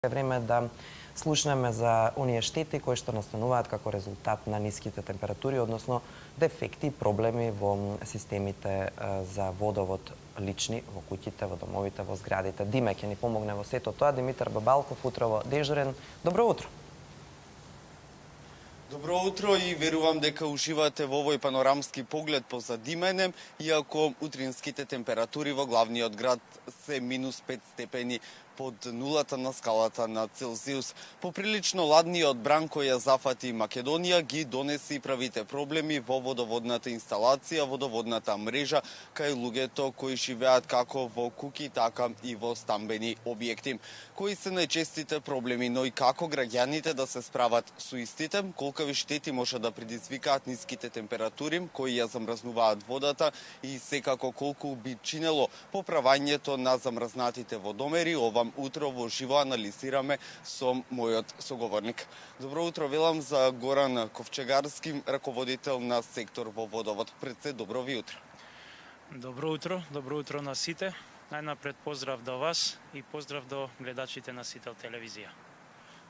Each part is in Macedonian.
Е време да слушнеме за оние штети кои што настануваат како резултат на ниските температури, односно дефекти и проблеми во системите за водовод лични во куќите, во домовите, во зградите. Диме ќе ни помогне во сето тоа. Димитар Бабалков, утрово дежурен. Добро утро. Добро утро и верувам дека уживате во овој панорамски поглед позади мене, иако утринските температури во главниот град се минус 5 степени под нулата на скалата на Целзиус. Поприлично ладниот бран кој ја зафати Македонија ги донеси правите проблеми во водоводната инсталација, водоводната мрежа, кај луѓето кои живеат како во куќи, така и во стамбени објекти. Кои се најчестите проблеми, но и како граѓаните да се справат со истите, колкави штети може да предизвикаат ниските температури кои ја замрзнуваат водата и секако колку би чинело поправањето на замрзнатите водомери. Ова утро во живо анализираме со мојот соговорник. Добро утро, велам за Горан Ковчегарски, раководител на сектор во водовод. Пред се, добро ви утро. Добро утро на сите. Најнапред поздрав до вас и поздрав до гледачите на Сител телевизија.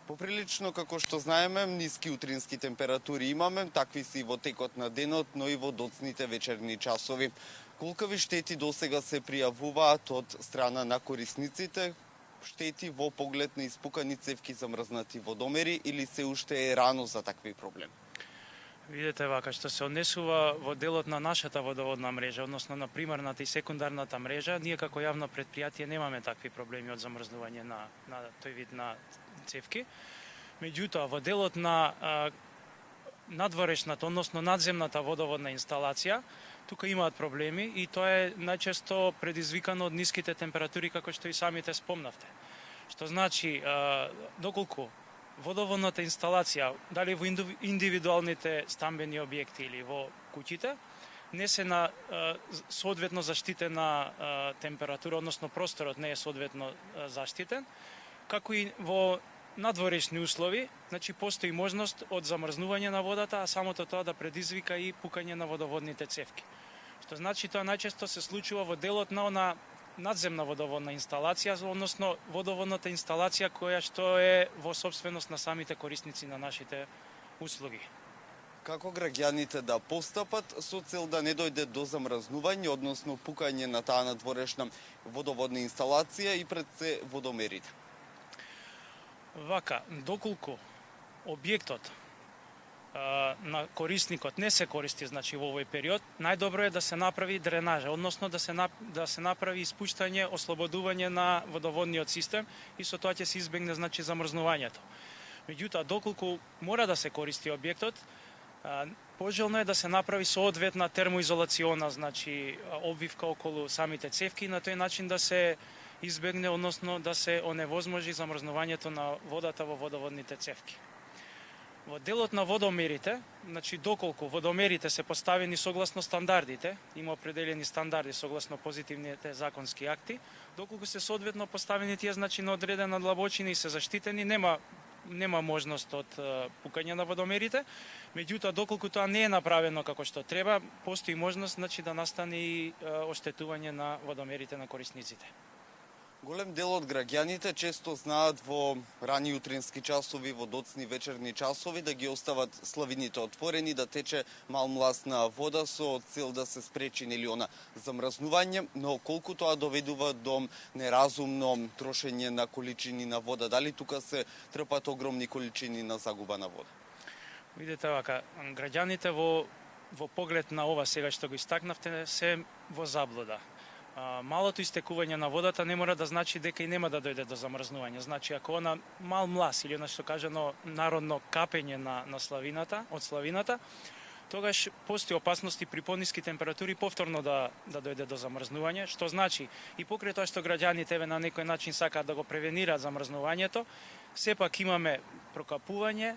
Поприлично, како што знаеме, ниски утрински температури имаме, такви си во текот на денот, но и во доцните вечерни часови. Колкави штети досега се пријавуваат од страна на корисниците, штети во поглед на испукани цевки замрзнати водомери, или се уште е рано за такви проблеми? Видете вака, што се однесува во делот на нашата водоводна мрежа, односно на примарната и секундарната мрежа, ние како јавно предпријатие немаме такви проблеми од замрзнување на тој вид на цевки. Меѓутоа, во делот на надворешната, односно надземната водоводна инсталација, тука имаат проблеми и тоа е најчесто предизвикано од ниските температури, како што и самите спомнавте. Што значи, доколку водоводната инсталација, дали во индивидуалните стамбени објекти или во куќите, не се на соодветно заштитена температура, односно просторот не е соодветно заштитен, како и во надворешни услови, значи постои можност од замрзнување на водата, а самото тоа да предизвика и пукање на водоводните цевки. Што значи тоа најчесто се случува во делот на она надземна водоводна инсталација, односно водоводната инсталација која што е во собственост на самите корисници на нашите услуги. Како граѓаните да постапат со цел да не дојде до замрзнување, односно пукање на таа надворешна водоводна инсталација и пред се водомерите? Вака, доколку објектот на корисникот не се користи, значи во овој период, најдобро е да се направи дренажа, односно да се направи испуштање, ослободување на водоводниот систем и со тоа ќе се избегне, значи, замрзнувањето. Меѓутоа, доколку мора да се користи објектот, пожелно е да се направи соодветна термоизолациона, значи обвивка околу самите цевки, на тој начин да се избегне, односно да се оневозможи замрзнувањето на водата во водоводните цевки. Во делот на водомерите, значи доколку водомерите се поставени согласно стандардите, има определени стандарди согласно позитивните законски акти, доколку се соодветно поставени тие, значи на одредена длабочина и се заштитени, нема можност од пукање на водомерите. Меѓутоа, доколку тоа не е направено како што треба, постои можност, значи, да настане и оштетување на водомерите на корисниците. Голем дел од граѓаните често знаат во рани утрински часови, во доцни вечерни часови да ги остават славините отворени, да тече мал мласна вода со цел да се спречи нели она замрзнување, но колку тоа доведува до неразумно трошење на количини на вода, дали тука се трпат огромни количини на загуба на вода? Видете вака, граѓаните во поглед на ова сега што го истакнавте се во заблуда. Малото истекување на водата не мора да значи дека и нема да дојде до замрзнување. Значи, ако она мал млас или она што кажано народно капење на славината, од славината, тогаш постои опасности при пониски температури повторно да дојде до замрзнување, што значи и покрај тоа што граѓаните на некој начин сакаат да го превенираат замрзнувањето, сепак имаме прокапување,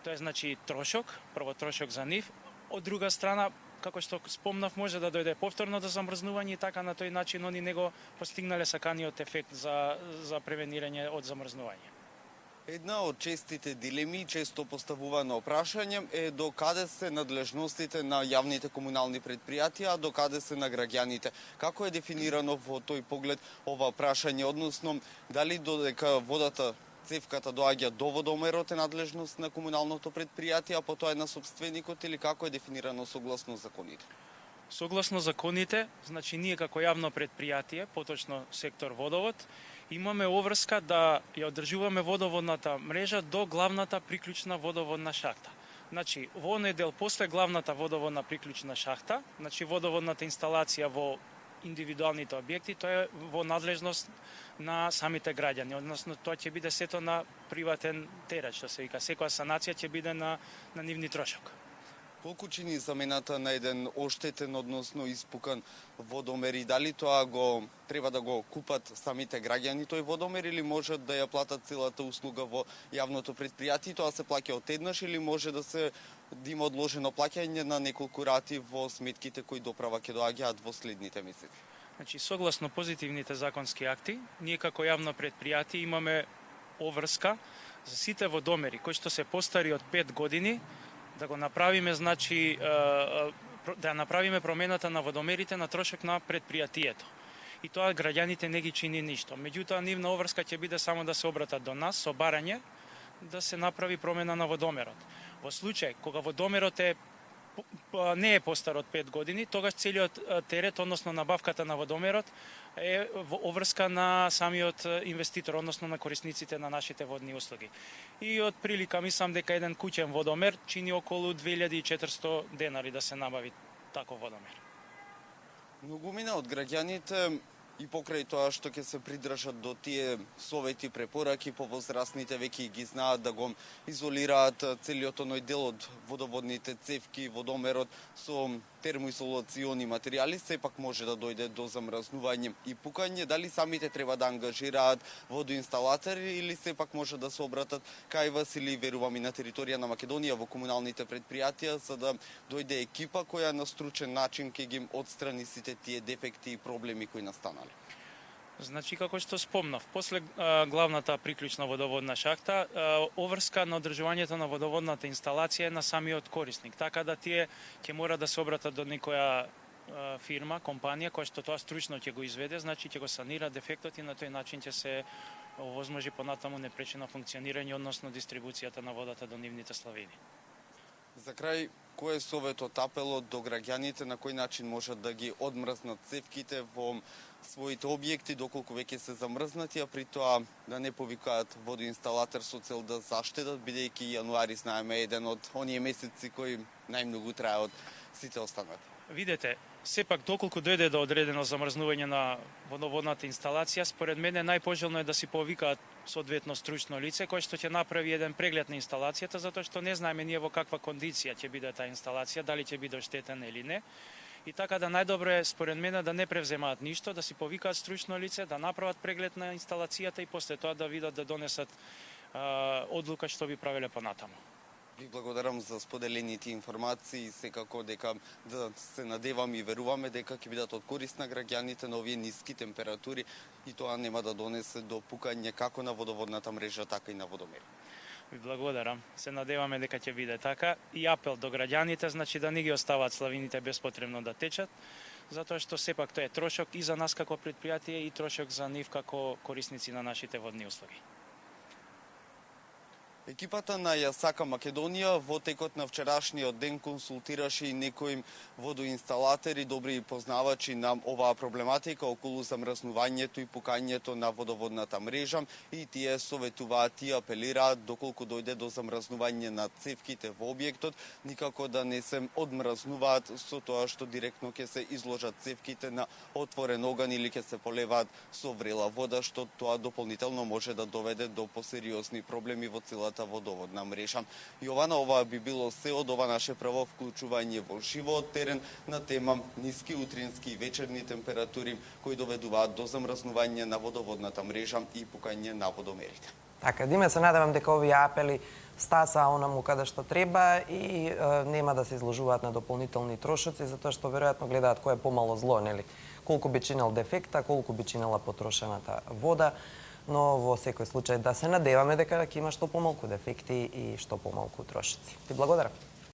тоа е значи трошок, прво трошок за нив, од друга страна, како што спомнав, може да дојде повторно до замрзнување и така на тој начин они не го постигнале саканиот ефект за превенирање од замрзнување. Една од честите дилеми, често поставувано прашање е до каде се надлежностите на јавните комунални предпријатија, а до каде се на граѓаните. Како е дефинирано во тој поглед ова прашање, односно дали додека водата цевката доаѓа до водомерот е надлежност на комуналното претпријатие, а потоа е на собственикот или како е дефинирано согласно законите? Согласно законите, значи ние како јавно предпријатие, поточно сектор водовод, имаме обврска да ја одржуваме водоводната мрежа до главната приклучна водоводна шахта. Значи, во оној дел после главната водоводна приклучна шахта, значи водоводната инсталација во индивидуалните објекти, тоа е во надлежност на самите граѓани, односно тоа ќе биде сето на приватен терет, што се вика, секоја санација ќе биде на нивни трошок. Колку чини замената на еден оштетен, односно испукан водомер и дали тоа го треба да го купат самите граѓани тој водомер или можат да ја платат целата услуга во јавното претпријатие, тоа се плаќа одеднаш или може да има одложено плаќање на неколку рати во сметките кои доправа ќе доаѓаат во следните месеци? Значи, согласно позитивните законски акти, ние како јавно претпријатие имаме обврска за сите водомери кои што се постари од 5 години, да го направиме, значи, да направиме промената на водомерите на трошок на предпријатието. И тоа граѓаните не ги чини ништо. Меѓутоа, нивна обврска ќе биде само да се обратат до нас со барање да се направи промена на водомерот. Во случај кога водомерот не е постар од 5 години, тогаш целиот терет, односно набавката на водомерот е во обврска на самиот инвеститор, односно на корисниците на нашите водни услуги. И од прилика мислам дека еден куќен водомер чини околу 2400 денари да се набави таков водомер. Многумина од граѓаните и покрај тоа што ќе се придржат до тие совети, препораки, повозрастните веќе ги знаат да го изолираат целиот оној дел од водоводните цевки, водомерот со термоизолациони материјали, сепак може да дојде до замрзнување и пукање. Дали самите треба да ангажираат водоинсталатори или сепак може да се обратат кај вас или верувам и на територија на Македонија во комуналните предпријатија за да дојде екипа која на стручен начин ќе ги отстрани сите тие дефекти и проблеми кои настанале? Значи, како што спомнав, после главната приклучна водоводна шахта, обврска на одржувањето на водоводната инсталација е на самиот корисник, така да тие ќе мора да се обратат до некоја фирма, компанија, која што тоа стручно ќе го изведе, значи ќе го санира дефектот и на тој начин ќе се овозможи понатаму непречено функционирање, односно дистрибуцијата на водата до нивните славини. За крај, кој е советот, апелот до граѓаните, на кој начин можат да ги одмрзнат цевките во своите објекти, доколку веќе се замрзнати, а при тоа да не повикаат водоинсталатор со цел да заштедат, бидејќи јануари знаеме еден од оние месеци кои најмногу трае од сите останати. Видете, сепак доколку дојде до одредено замрзнување на водоводната инсталација, според мене најпожелно е да си повикаат соодветно стручно лице кој што ќе направи еден преглед на инсталацијата, затоа што не знаеме ние во каква кондиција ќе биде таа инсталација, дали ќе биде оштетена или не. И така да најдобро е според мене да не превземаат ништо, да си повикаат стручно лице, да направат преглед на инсталацијата и после тоа да видат да донесат одлука што би правеле понатаму. Ви благодарам за споделените информации и секако дека да се надевам и веруваме дека ќе бидат од корист на граѓаните на овие ниски температури и тоа нема да донесе до пукање како на водоводната мрежа, така и на водомери. Ви благодарам. Се надеваме дека ќе биде така и апел до граѓаните, значи да не ги оставаат славините беспотребно да течат, затоа што сепак тоа е трошок и за нас како претпријатие и трошок за нив како корисници на нашите водни услуги. Екипата на Јасака Македонија во текот на вчерашниот ден консултираше и некои водоинсталатори, добри познавачи на оваа проблематика околу замрзнувањето и пукањето на водоводната мрежа и тие советуваат и апелираат доколку дојде до замрзнување на цевките во објектот, никако да не се одмрзнуваат со тоа што директно ќе се изложат цевките на отворен оган или ќе се полеваат со врела вода, што тоа дополнително може да доведе до посериозни проблеми во целата водоводна мрежа. И ова би било се од ова наше прво вклучување во живот терен на тема ниски утрински и вечерни температури кои доведуваат до замрзнување на водоводната мрежа и пукање на водомерите. Така, Диме, се надевам дека овие апели стаса онаму каде што треба и нема да се изложуваат на дополнителни трошоци, затоа што веројатно гледаат кој е помало зло, нели? Колку би чинел дефекта, колку би чинела потрошената вода, но во секој случај да се надеваме дека ќе има што помалку дефекти и што помалку трошоци. Ти благодарам.